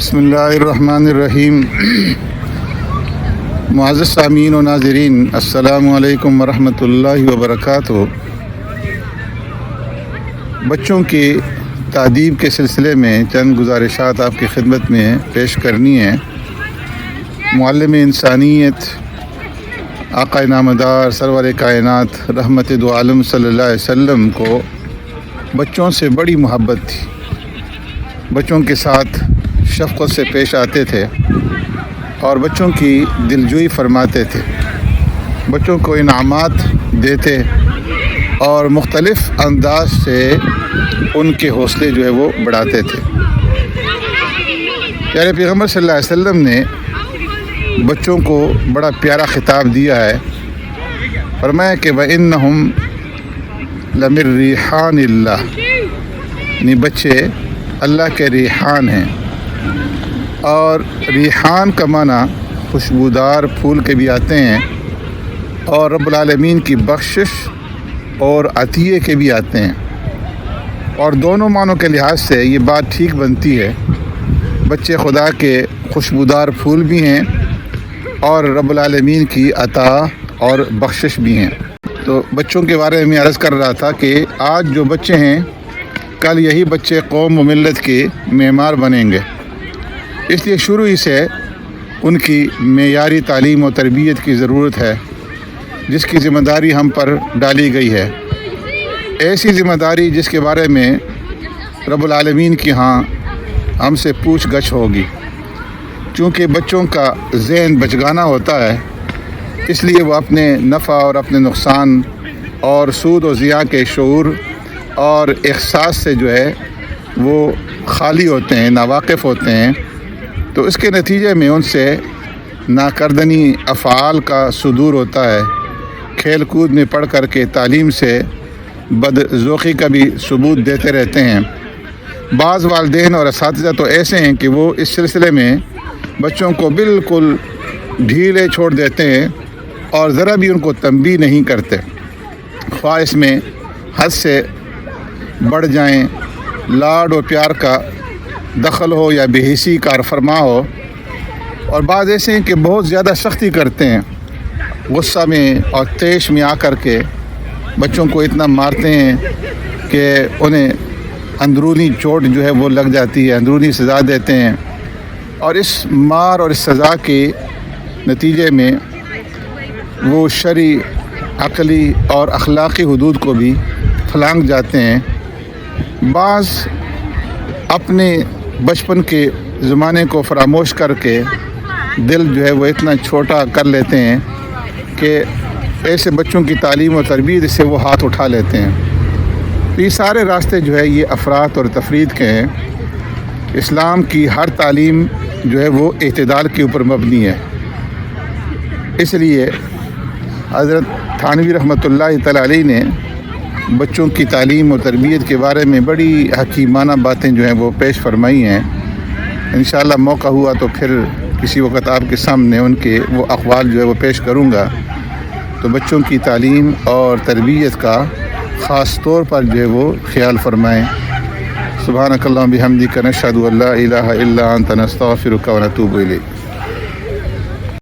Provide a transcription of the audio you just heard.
بسم اللہ الرحمن الرحیم۔ معزز سامعین و ناظرین، السلام علیکم ورحمۃ اللہ وبرکاتہ۔ بچوں کی تعدیب کے سلسلے میں چند گزارشات آپ کی خدمت میں پیش کرنی ہیں۔ معلم انسانیت آقا نامدار سرور کائنات رحمت دو عالم صلی اللہ علیہ وسلم کو بچوں سے بڑی محبت تھی۔ بچوں کے ساتھ شفقت سے پیش آتے تھے اور بچوں کی دلجوئی فرماتے تھے، بچوں کو انعامات دیتے اور مختلف انداز سے ان کے حوصلے جو ہے وہ بڑھاتے تھے۔ پیارے پیغمبر صلی اللہ علیہ وسلم نے بچوں کو بڑا پیارا خطاب دیا ہے، فرمایا کہ وَإِنَّهُمْ لَمِن رِّيحَانِ اللَّهِ، یعنی بچے اللہ کے ریحان ہیں، اور ریحان کا معنی خوشبودار پھول کے بھی آتے ہیں اور رب العالمین کی بخشش اور عطیے کے بھی آتے ہیں، اور دونوں معنوں کے لحاظ سے یہ بات ٹھیک بنتی ہے۔ بچے خدا کے خوشبودار پھول بھی ہیں اور رب العالمین کی عطا اور بخشش بھی ہیں۔ تو بچوں کے بارے میں عرض کر رہا تھا کہ آج جو بچے ہیں کل یہی بچے قوم و ملت کے معمار بنیں گے، اس لیے شروع ہی سے ان کی معیاری تعلیم و تربیت کی ضرورت ہے، جس کی ذمہ داری ہم پر ڈالی گئی ہے۔ ایسی ذمہ داری جس کے بارے میں رب العالمین کی ہاں ہم سے پوچھ گچھ ہوگی، چونکہ بچوں کا ذہن بچگانا ہوتا ہے، اس لیے وہ اپنے نفع اور اپنے نقصان اور سود و ضیاع کے شعور اور احساس سے جو ہے وہ خالی ہوتے ہیں، ناواقف ہوتے ہیں۔ تو اس کے نتیجے میں ان سے ناکردنی افعال کا صدور ہوتا ہے، کھیل کود میں پڑھ کر کے تعلیم سے بدذوقی کا بھی ثبوت دیتے رہتے ہیں۔ بعض والدین اور اساتذہ تو ایسے ہیں کہ وہ اس سلسلے میں بچوں کو بالکل ڈھیلے چھوڑ دیتے ہیں اور ذرا بھی ان کو تنبیہ نہیں کرتے، خواہ اس میں حد سے بڑھ جائیں، لاڈ اور پیار کا دخل ہو یا بے حسی کار فرما ہو، اور بعض ایسے ہیں کہ بہت زیادہ سختی کرتے ہیں، غصہ میں اور تیش میں آ کر کے بچوں کو اتنا مارتے ہیں کہ انہیں اندرونی چوٹ جو ہے وہ لگ جاتی ہے، اندرونی سزا دیتے ہیں، اور اس مار اور اس سزا کے نتیجے میں وہ شرعی، عقلی اور اخلاقی حدود کو بھی پھلانگ جاتے ہیں۔ بعض اپنے بچپن کے زمانے کو فراموش کر کے دل جو ہے وہ اتنا چھوٹا کر لیتے ہیں کہ ایسے بچوں کی تعلیم و تربیت سے وہ ہاتھ اٹھا لیتے ہیں۔ یہ سارے راستے جو ہے یہ افراط اور تفرید کے ہیں۔ اسلام کی ہر تعلیم جو ہے وہ اعتدال کے اوپر مبنی ہے، اس لیے حضرت تھانوی رحمۃ اللہ تعالی علیہ نے بچوں کی تعلیم و تربیت کے بارے میں بڑی حکیمانہ باتیں جو ہیں وہ پیش فرمائی ہیں۔ انشاءاللہ موقع ہوا تو پھر کسی وقت آپ کے سامنے ان کے وہ اقوال جو ہے وہ پیش کروں گا۔ تو بچوں کی تعلیم اور تربیت کا خاص طور پر جو ہے وہ خیال فرمائیں۔ سبحانک اللہم بحمدک نشہد ان لا الہ الا انت نستغفرک ونتوب الیک۔